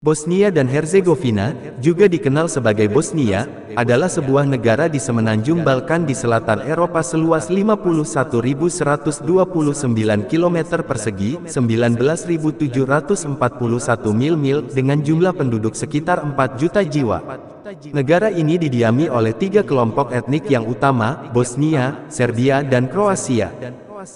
Bosnia dan Herzegovina, juga dikenal sebagai Bosnia, adalah sebuah negara di semenanjung Balkan di selatan Eropa seluas 51.129 km persegi, 19.741 mil dengan jumlah penduduk sekitar 4 juta jiwa. Negara ini didiami oleh 3 kelompok etnik yang utama, Bosnia, Serbia dan Kroasia.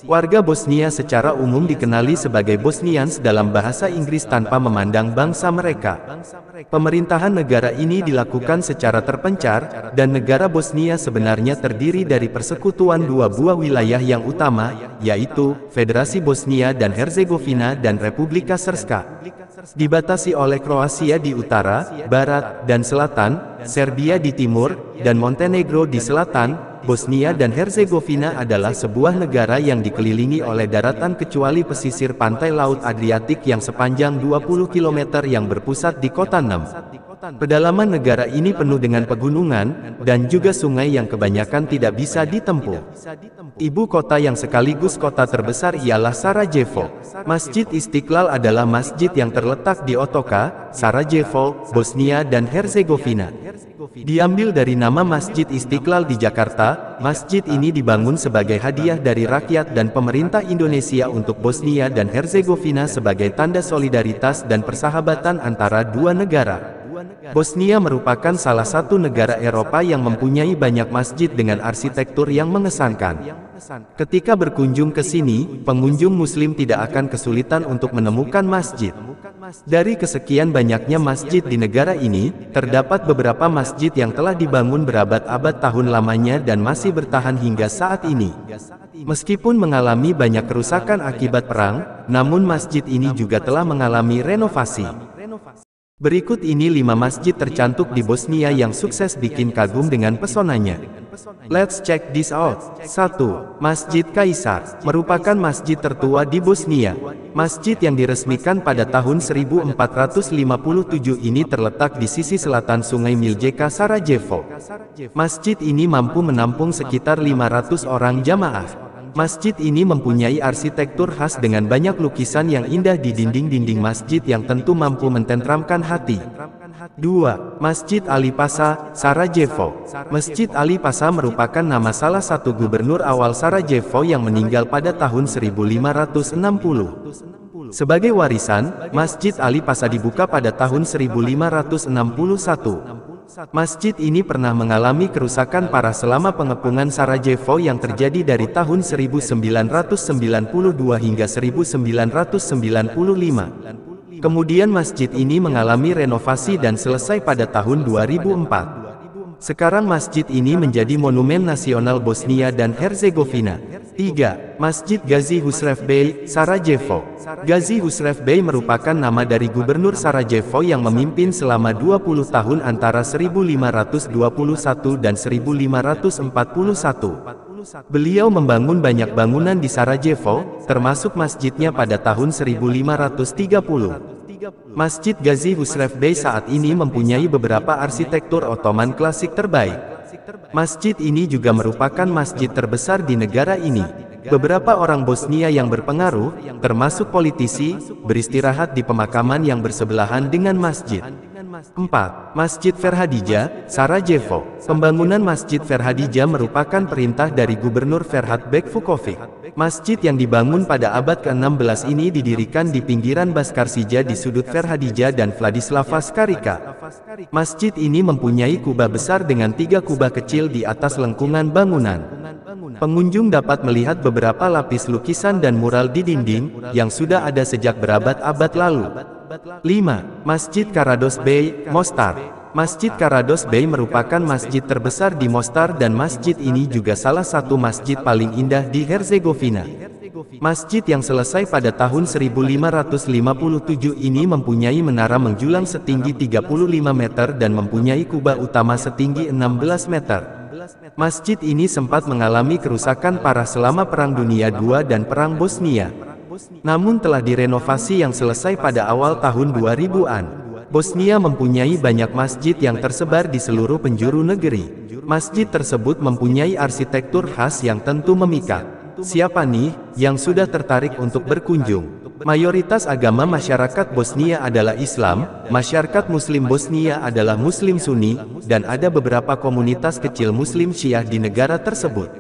Warga Bosnia secara umum dikenali sebagai Bosnians dalam bahasa Inggris tanpa memandang bangsa mereka. Pemerintahan negara ini dilakukan secara terpencar, dan negara Bosnia sebenarnya terdiri dari persekutuan dua buah wilayah yang utama, yaitu Federasi Bosnia dan Herzegovina dan Republika Srpska. Dibatasi oleh Kroasia di utara, barat, dan selatan, Serbia di timur, dan Montenegro di selatan. Bosnia dan Herzegovina adalah sebuah negara yang dikelilingi oleh daratan kecuali pesisir pantai Laut Adriatik yang sepanjang 20 km yang berpusat di kota Nem. Pedalaman negara ini penuh dengan pegunungan, dan juga sungai yang kebanyakan tidak bisa ditempuh. Ibu kota yang sekaligus kota terbesar ialah Sarajevo. Masjid Istiqlal adalah masjid yang terletak di Otoka, Sarajevo, Bosnia dan Herzegovina. Diambil dari nama Masjid Istiqlal di Jakarta, masjid ini dibangun sebagai hadiah dari rakyat dan pemerintah Indonesia untuk Bosnia dan Herzegovina sebagai tanda solidaritas dan persahabatan antara dua negara. Bosnia merupakan salah satu negara Eropa yang mempunyai banyak masjid dengan arsitektur yang mengesankan. Ketika berkunjung ke sini, pengunjung Muslim tidak akan kesulitan untuk menemukan masjid. Dari kesekian banyaknya masjid di negara ini, terdapat beberapa masjid yang telah dibangun berabad-abad tahun lamanya dan masih bertahan hingga saat ini. Meskipun mengalami banyak kerusakan akibat perang, namun masjid ini juga telah mengalami renovasi. Berikut ini 5 masjid tercantik di Bosnia yang sukses bikin kagum dengan pesonanya. Let's check this out. 1. Masjid Kaisar merupakan masjid tertua di Bosnia. Masjid yang diresmikan pada tahun 1457 ini terletak di sisi selatan Sungai Miljeka, Sarajevo. Masjid ini mampu menampung sekitar 500 orang jamaah. Masjid ini mempunyai arsitektur khas dengan banyak lukisan yang indah di dinding-dinding masjid yang tentu mampu mententramkan hati. 2. Masjid Ali Pasha, Sarajevo. Masjid Ali Pasha merupakan nama salah satu gubernur awal Sarajevo yang meninggal pada tahun 1560. Sebagai warisan, Masjid Ali Pasha dibuka pada tahun 1561. Masjid ini pernah mengalami kerusakan parah selama pengepungan Sarajevo yang terjadi dari tahun 1992 hingga 1995. Kemudian masjid ini mengalami renovasi dan selesai pada tahun 2004. Sekarang masjid ini menjadi monumen nasional Bosnia dan Herzegovina. 3. Masjid Gazi Husrev Bey, Sarajevo. Gazi Husrev Bey merupakan nama dari gubernur Sarajevo yang memimpin selama 20 tahun antara 1521 dan 1541. Beliau membangun banyak bangunan di Sarajevo, termasuk masjidnya pada tahun 1530. Masjid Gazi Husrev Bey saat ini mempunyai beberapa arsitektur Ottoman klasik terbaik. Masjid ini juga merupakan masjid terbesar di negara ini. Beberapa orang Bosnia yang berpengaruh, termasuk politisi, beristirahat di pemakaman yang bersebelahan dengan masjid. 4. Masjid Ferhadija, Sarajevo. Pembangunan Masjid Ferhadija merupakan perintah dari Gubernur Ferhat Bek Vukovic. Masjid yang dibangun pada abad ke-16 ini didirikan di pinggiran Baskarsija di sudut Ferhadija dan Vladislava Skarika. Masjid ini mempunyai kubah besar dengan 3 kubah kecil di atas lengkungan bangunan. Pengunjung dapat melihat beberapa lapis lukisan dan mural di dinding, yang sudah ada sejak berabad-abad lalu. 5. Masjid Karados Bey, Mostar. Masjid Karados Bey merupakan masjid terbesar di Mostar dan masjid ini juga salah satu masjid paling indah di Herzegovina. Masjid yang selesai pada tahun 1557 ini mempunyai menara menjulang setinggi 35 meter dan mempunyai kubah utama setinggi 16 meter. Masjid ini sempat mengalami kerusakan parah selama Perang Dunia II dan Perang Bosnia. Namun telah direnovasi yang selesai pada awal tahun 2000-an. Bosnia mempunyai banyak masjid yang tersebar di seluruh penjuru negeri. Masjid tersebut mempunyai arsitektur khas yang tentu memikat. Siapa nih yang sudah tertarik untuk berkunjung? Mayoritas agama masyarakat Bosnia adalah Islam, masyarakat Muslim Bosnia adalah Muslim Sunni, dan ada beberapa komunitas kecil Muslim Syiah di negara tersebut.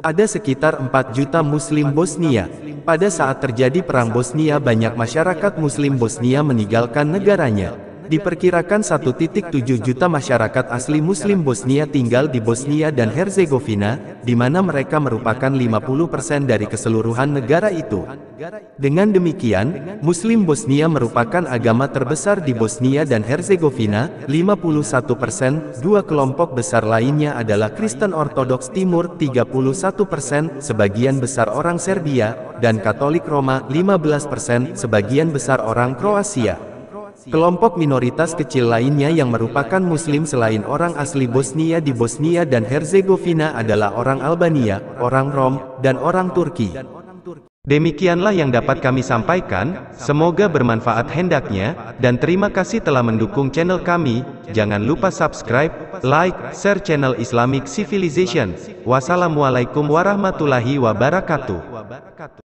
Ada sekitar 4 juta Muslim Bosnia. Pada saat terjadi Perang Bosnia, banyak masyarakat Muslim Bosnia meninggalkan negaranya. Diperkirakan 1,7 juta masyarakat asli Muslim Bosnia tinggal di Bosnia dan Herzegovina, di mana mereka merupakan 50% dari keseluruhan negara itu. Dengan demikian, Muslim Bosnia merupakan agama terbesar di Bosnia dan Herzegovina, 51%, dua kelompok besar lainnya adalah Kristen Ortodoks Timur 31%, sebagian besar orang Serbia, dan Katolik Roma 15%, sebagian besar orang Kroasia. Kelompok minoritas kecil lainnya yang merupakan Muslim selain orang asli Bosnia di Bosnia dan Herzegovina adalah orang Albania, orang Rom, dan orang Turki. Demikianlah yang dapat kami sampaikan, semoga bermanfaat hendaknya, dan terima kasih telah mendukung channel kami. Jangan lupa subscribe, like, share channel Islamic Civilization. Wassalamualaikum warahmatullahi wabarakatuh.